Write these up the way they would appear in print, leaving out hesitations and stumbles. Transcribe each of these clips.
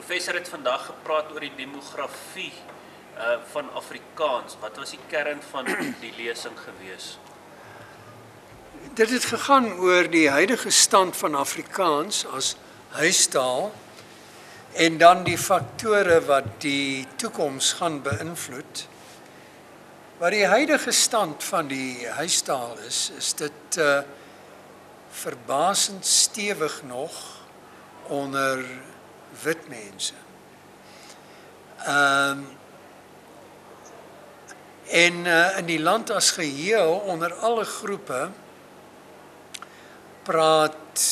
Professor het vandag gepraat oor die demografie van Afrikaans. Wat was die kern van die lesing gewees? Dit het gegaan oor die huidige stand van Afrikaans as huistaal en dan die faktore wat die toekoms gaan beïnvloed. Wat die huidige stand van die huistaal is dit verbasend stewig nog onder wit mense. En in die land as geheel, onder alle groepe, praat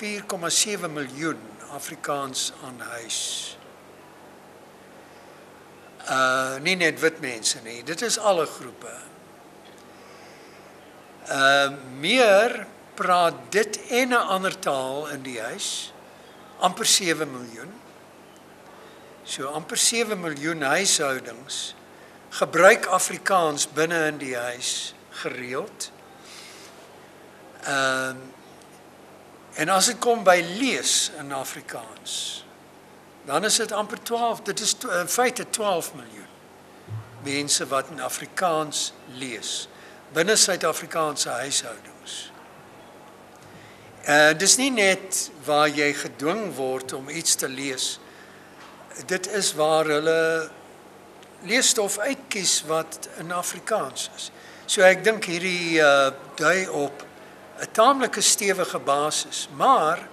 4,7 miljoen Afrikaans aan huis. Nie net wit mense nie, dit is alle groepe. Meer praat dit en 'n ander taal in die huis, amper 7 miljoen. So amper 7 miljoen huishoudings gebruik Afrikaans binne in die huis gereeld. En as dit kom by lees in Afrikaans, dan is dit amper 12, dit is in feite 12 miljoen mense wat in Afrikaans lees, binne Suid-Afrikaanse huishoudings. Dis nie net waar jy gedwing word om iets te lees, dit is waar hulle leesstof uitkies wat in Afrikaans is. So ek dink hierdie dui op 'n taamlike stewige basis, maar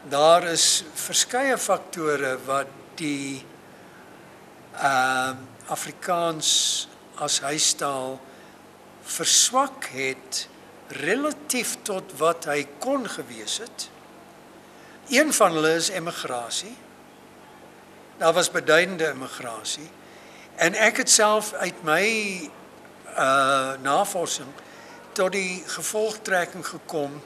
daar is verskeie faktore wat die Afrikaans as huistaal verswak het relatief tot wat hy kon gewees het. Een van hulle is emigrasie. Daar was beduidende emigrasie. En ek het self uit my navorsing tot die gevolgtrekking gekom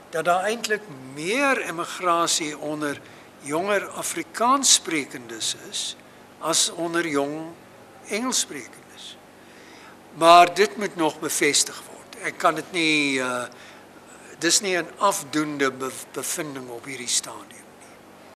dat daar eintlik meer emigrasie onder jonger Afrikaanssprekendes is as onder jong Engelssprekendes. Maar dit moet nog bevestig word. Ek kan dit nie dis nie 'n afdoende bevinding op hierdie stadium.